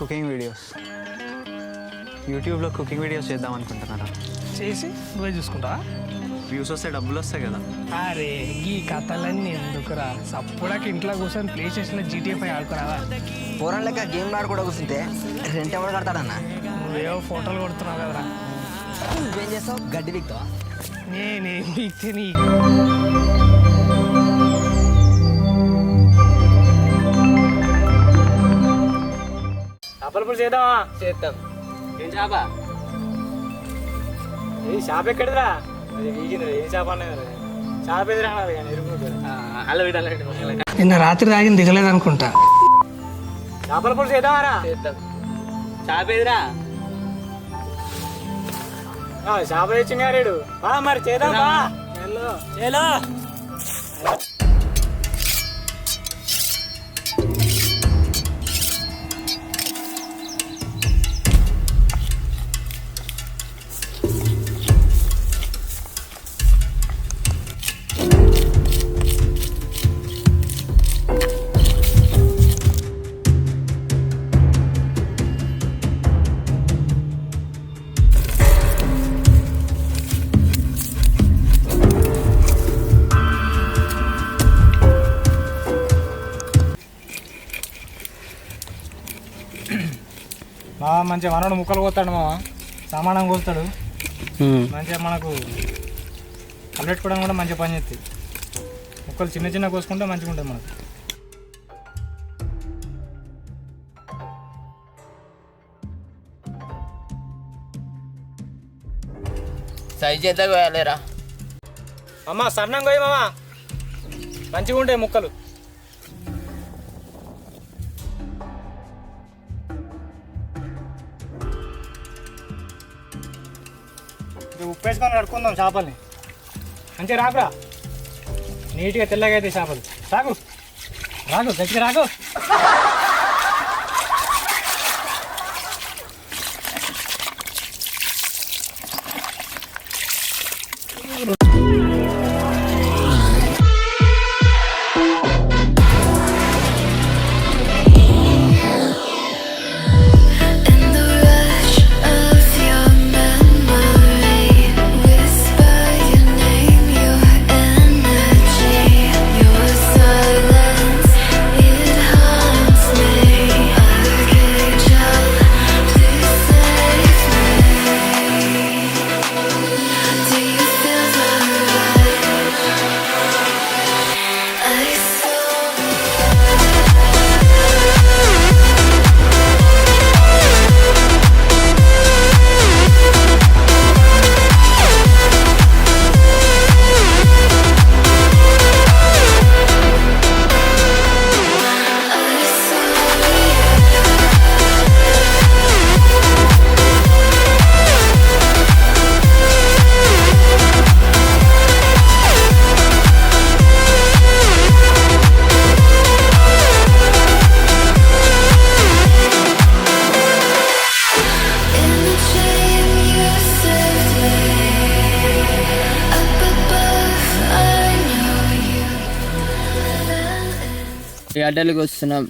Cooking videos. యూట్యూబ్లో cooking videos చేద్దాం అనుకుంటున్నారా? చేసి నువ్వే చూసుకుంటావా? వ్యూస్ వస్తే డబ్బులు వస్తాయి కదా. అరే ఈ కథలన్నీ ఎందుకురా, సప్పుడాకి ఇంట్లో కూర్చొని ప్లే స్టేషన్లో GTA 5 ఆడుకురావా? పూరం లెక్క గేమ్ ఆడుకోవడం కూర్చుంటే రెంట్ ఎవరు కడతాడన్నా? నువ్వేవో ఫోటోలు కొడుతున్నావు కదరా. నువ్వేం చేస్తావు? గడ్డి దిగుతావా? నేనేం వీక్తే నీ చేపలు చేద్దామా? చేద్దాం. ఏం చేప? ఏ చేప ఎక్కడిదిరా? అది వీగింది. ఏ చేప అనేది చేప ఎదురా నిన్న రాత్రి తాగింది దిగలేదు అనుకుంటా. చేపల పులుసు చేద్దామారా? చేద్దాం. చేప ఎదురా? చేప తెచ్చింగారేడు మరి చేద్దామా? మంచిగా మనోడు ముక్కలు కోస్తాడు మామ, సామానం కోస్తాడు మంచిగా. మనకు కలెట్టుకోవడం కూడా మంచిగా పని చేస్తుంది. ముక్కలు చిన్న చిన్న కోసుకుంటే మంచిగా ఉంటుంది మనకు. సైజ్ ఎంత కోయాలేరా? అమ్మ సన్నం కోయి మామ, మంచిగా ఉంటాయి ముక్కలు. ఉప్పు వేసుకొని కడుక్కుందాం చేపల్ని. మంచిగా రాకురా, నీట్గా తెల్లగా అయితే చేపలు. రాకు రాకు గట్టిగా రాకు. అడ్డలకు వస్తున్నాం.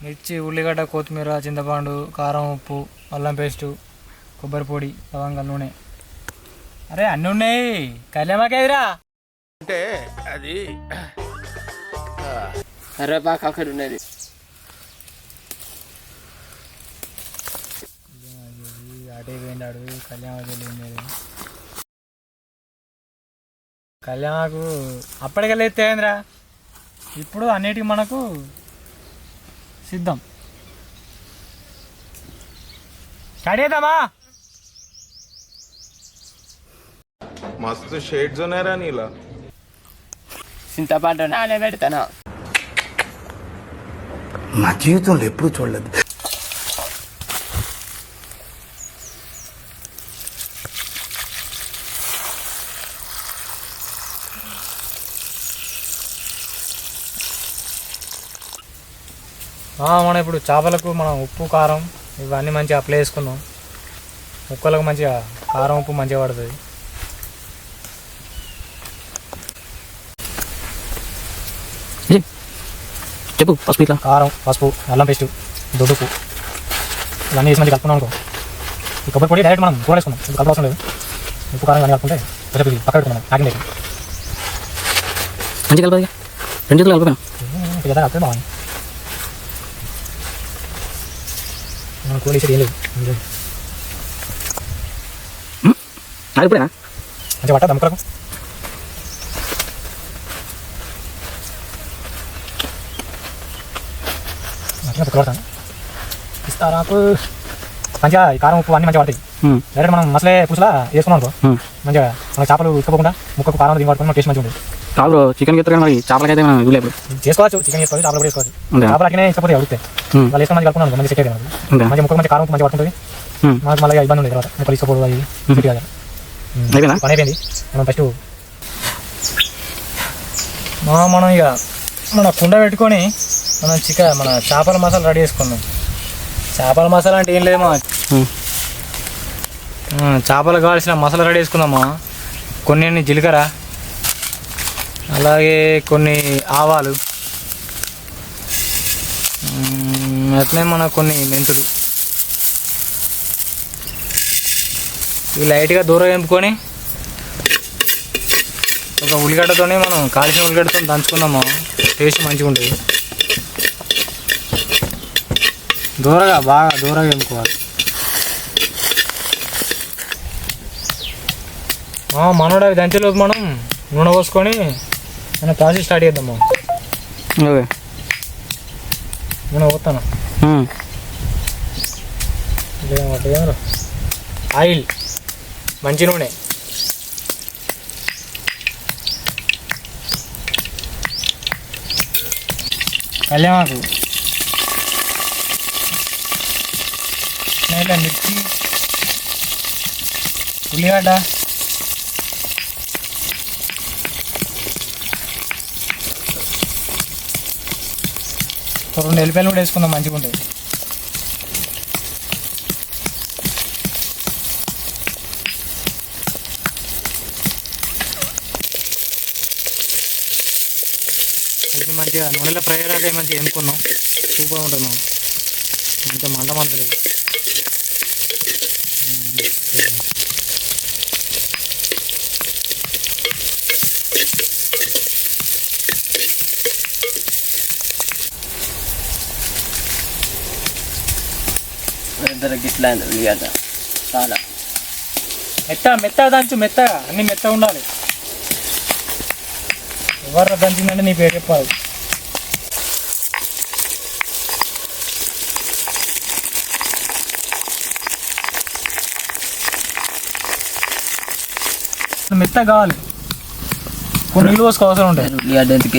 మిర్చి, ఉల్లిగడ్డ, కొత్తిమీర, చింతపండు, కారం, ఉప్పు, అల్లం పేస్టు, కొబ్బరి పొడి, లవంగా, నూనె. అరే అన్నీ ఉన్నాయి. కళ్యాణమాకేదిరా అంటే అది కర్రేపాకు అక్కడ ఉన్నది. అటే పోయిండాడు కళ్యాణమాకి వెళ్ళింది. కళ్యాణమాకు అప్పటికెళ్ళి ఎత్తేంద్రా. ఇప్పుడు అన్నిటికీ మనకు సిద్ధం. స్టార్ట్ చేద్దామా? मस्त शेड्स ఉన్నాయరా నీలా. చింతపండు నానబెడతాను. నా జీవితంలో ఎప్పుడు చూడలేదు. మనం ఇప్పుడు చేపలకు మనం ఉప్పు కారం ఇవన్నీ మంచిగా అప్లై చేసుకుందాం. ముక్కలకు మంచిగా కారం ఉప్పు మంచిగా పడుతుంది. చెప్పు. పసుపు ఇట్లా కారం, పసుపు, అల్లం పేస్ట్, దొడ్డుపు ఇవన్నీ వేసి మంచిగా కలుపుకున్నాం అనుకో. ఈ కొబ్బరి పొడి డైరెక్ట్ మనం కూర వేసుకున్నాం, ఇది కలప అవసరం లేదు. ఉప్పు కారం ఇవన్నీ కలుపుకుంటే కొంచెం ఇది పక్క పెట్టుకున్నాం ప్యాకింగ్ అయితే మంచిగా కలపదు. 2 చేతులు కలిపాను. కదా కలిపితే బాగుంది. మనం కూర వేసేది ఏం లేదు, అది ఇప్పుడేనా మంచిగా పట్టా ముక్కలకు. మంచిగా కుక్క పడతాను ఇస్తారా మంచిగా ఈ కారం ఉప్పు అన్నీ మంచిగా పడతాయి. డైరెక్ట్ మనం మసలే పులుసులా వేసుకున్నాం అనుకో మంచిగా మన చేపలు ఉక్కకుండా ముక్కకు కారం దిగి పడుకుని టేస్ట్ మంచిగా ఉంటుంది. కాదు చికెన్ గీత మరి చేపలకైతే మనం ఇవ్వలేదు. చేసుకోవచ్చు, చికెన్ చేసుకోవచ్చు, చేపలు కూడా చేసుకోవచ్చు. చేపలు అట్లనే ఇష్టపోతే అడిగితే వాళ్ళు వేసుకొని మంచిగా కలుపుకున్నాను మంచిగా సెట్ అయితే మంచిగా ముక్కకు మంచి కారం ఉప్పు మంచిగా పడుతుంది. మనకు మళ్ళీ ఇబ్బంది ఉంది తర్వాత ముక్కలు ఇష్టపోదు అది సెట్ కాదు. పని అయిపోయింది. మనం ఫస్ట్ మనం ఇక మన కుండ పెట్టుకొని మనం మన చేపల మసాలా రెడీ చేసుకుందాం. చేపల మసాలా అంటే ఏం లేదమ్మా, చేపలకు కావాల్సిన మసాలా రెడీ చేసుకుందామా. కొన్ని జీలకర్ర, అలాగే కొన్ని ఆవాలు, అట్లనే మన కొన్ని మెంతులు ఇవి లైట్గా దూరం వేపుకొని ఒక ఉల్లిగడ్డతోనే మనం కాల్చిన ఉల్లిగడ్డతో దంచుకుందాము. టేస్ట్ మంచిగా ఉంటుంది. బాగా దూరంగా వేపుకోవాలి. మనోడు అవి దంచేలోపు మనం నూనె పోసుకొని మనం ప్రాసెస్ స్టార్ట్ చేద్దాము. నూనె పోతాను ఆయిల్, మంచి నూనె, కళ్యామాకు, మిర్చి, ఉల్లిగడ్డ, ఒక 2 ఎల్లిపాయలు కూడా వేసుకుందాం మంచిగా ఉంటుంది. ఇది మంచిగా నూనెలో ఫ్రై అయ్యాక మంచిగా వేసుకున్నాం. సూపర్ ఉంటుంది. మనం మంచిగా మంట మంటలేదు. గిట్లా ఉల్లిగడ్డ చాలా మెత్తగా దంచు, మెత్తగా అన్ని మెత్తగా ఉండాలి. ఎవరు దంచిందంటే నీ పేరు చెప్పాలి. మెత్తగా కావాలి, కొన్ని నీళ్ళు పోసుకో అవసరం ఉంటాయి. ఉల్లిగడ్డ ఎందుకు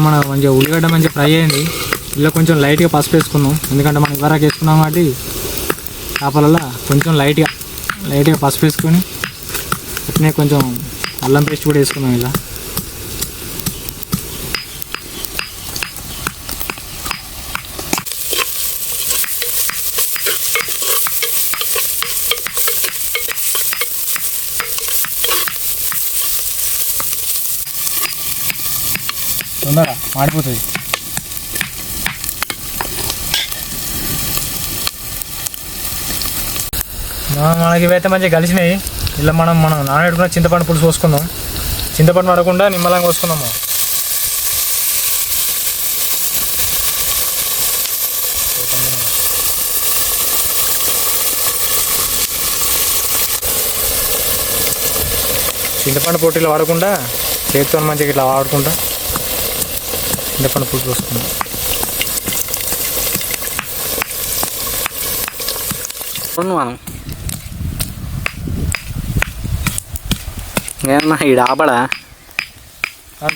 మన మంచిగా ఉల్లిగడ్డ మంచిగా ఫ్రై అయ్యింది. ఇలా కొంచెం లైట్గా పసుపు వేసుకుందాం, ఎందుకంటే మనం ఇవరకు వేసుకున్నాం కాబట్టి చేపలలో కొంచెం లైట్గా పసుపు వేసుకొని అట్నే కొంచెం అల్లం పేస్ట్ కూడా వేసుకున్నాం. ఇలా తొందరగా మాడిపోతుంది. మనకి ఇవైతే మంచిగా కలిసినాయి. ఇలా మనం నానబెట్టుకున్న చింతపండు పులుసు పోసుకుందాం. చింతపండు పడకుండా నిమ్మలంగా పోసుకుందాము. చింతపండు పొట్టిలో వాడకుండా చేతితో మంచిగా ఇట్లా వాడుకుంటా చింతపండు పులుసు పోసుకుందాం. ఈ డాబడా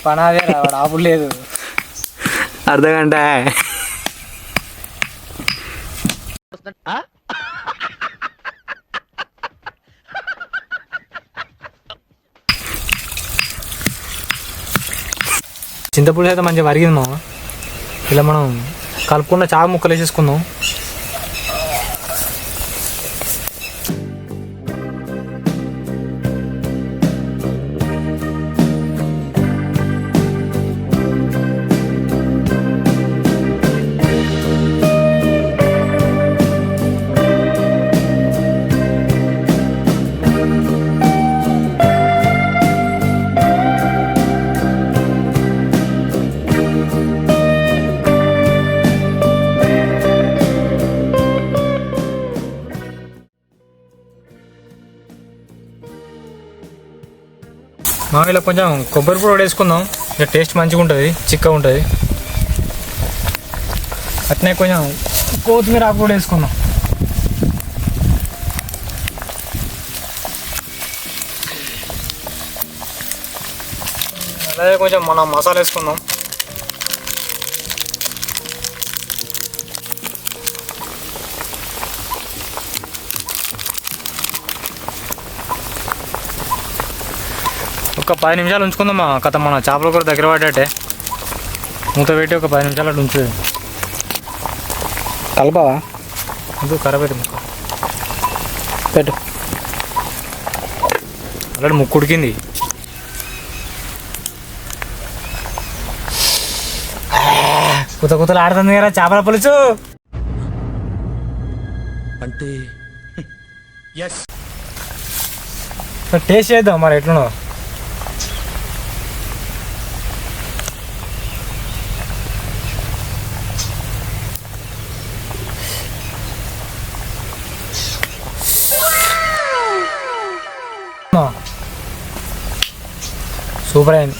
పని అదే వాడు ఆపుడు లేదు. అర్ధగంట చింతపులుసు అయితే మంచిగా వరిగింది మామ. ఇలా మనం కలుపుకున్న చాప ముక్కలు వేసేసుకుందాం. మా ఇలా కొంచెం కొబ్బరి పొడి వేసుకుందాం. ఇక టేస్ట్ మంచిగా ఉంటుంది, చిక్కగా ఉంటుంది. అట్నే కొంచెం కొత్తిమీర ఆకు కూడా వేసుకుందాం. అలాగే కొంచెం మనం మసాలా వేసుకుందాం. ఒక 10 నిమిషాలు ఉంచుకుందామా కథ. మన చేపలు కూడా దగ్గర పడ్డట్టే. మూత పెట్టి ఒక 10 నిమిషాలు అటు ఉంచు. కలపవా? ఇంకో ఖరాబ్ అవుతుంది ముక్క. పెట్టు. అలాంటి ముక్కు ఉడికింది. కుత కుతలు ఆడుతుంది కదా చేపల పులుసు. అంటే టేస్ట్ చేద్దాం మరి ఎట్లున్నో. సూపర్ అయింది.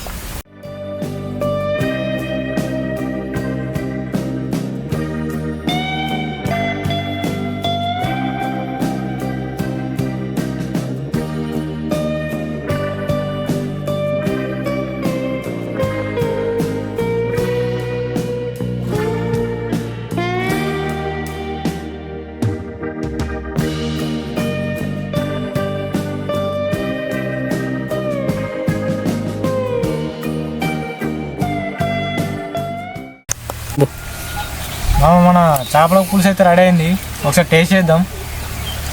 మన చేపల పులుసు అయితే రెడీ అయింది. ఒకసారి టేస్ట్ చేద్దాం.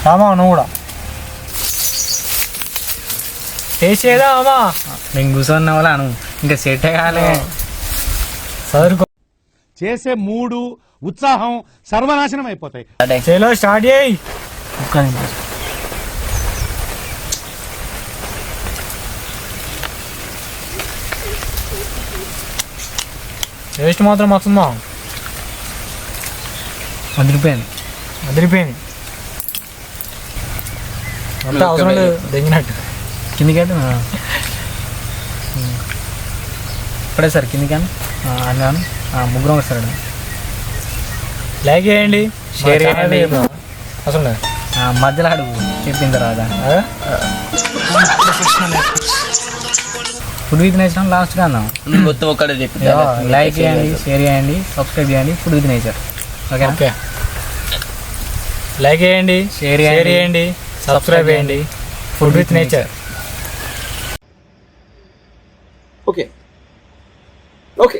రామా నువ్వు కూడా టేస్ట్ చేద్దాం. అమ్మా నేను కూర్చొని వాళ్ళను ఇంకా సెట్ కాలే. చదువుకో. చేసే మూడు ఉత్సాహం సర్వనాశనం అయిపోతాయి. చేలో స్టార్ట్ చేయి. టేస్ట్ మాత్రం వస్తుందా? అదిరిపోయింది. అంతా అవసరం లేదు, దెంగినట్టు. కిందికైతే ఇప్పుడే సార్ కిందికాను అన్నాను. ముగ్గురం వస్తారు. లైక్ చేయండి, షేర్ చేయండి. అసలు మధ్యలో అడుగు చెప్పిన తర్వాత ఫుడ్ విత్ నేచర్ లాస్ట్ గా అన్నాం. మొత్తం ఒక్కడే చెప్పి లైక్ చేయండి, షేర్ చేయండి, సబ్స్క్రైబ్ చేయండి. Food with nature. Okay. Like చేయండి, షేర్ చేయండి, సబ్స్క్రైబ్ చేయండి. Food with nature. ఓకే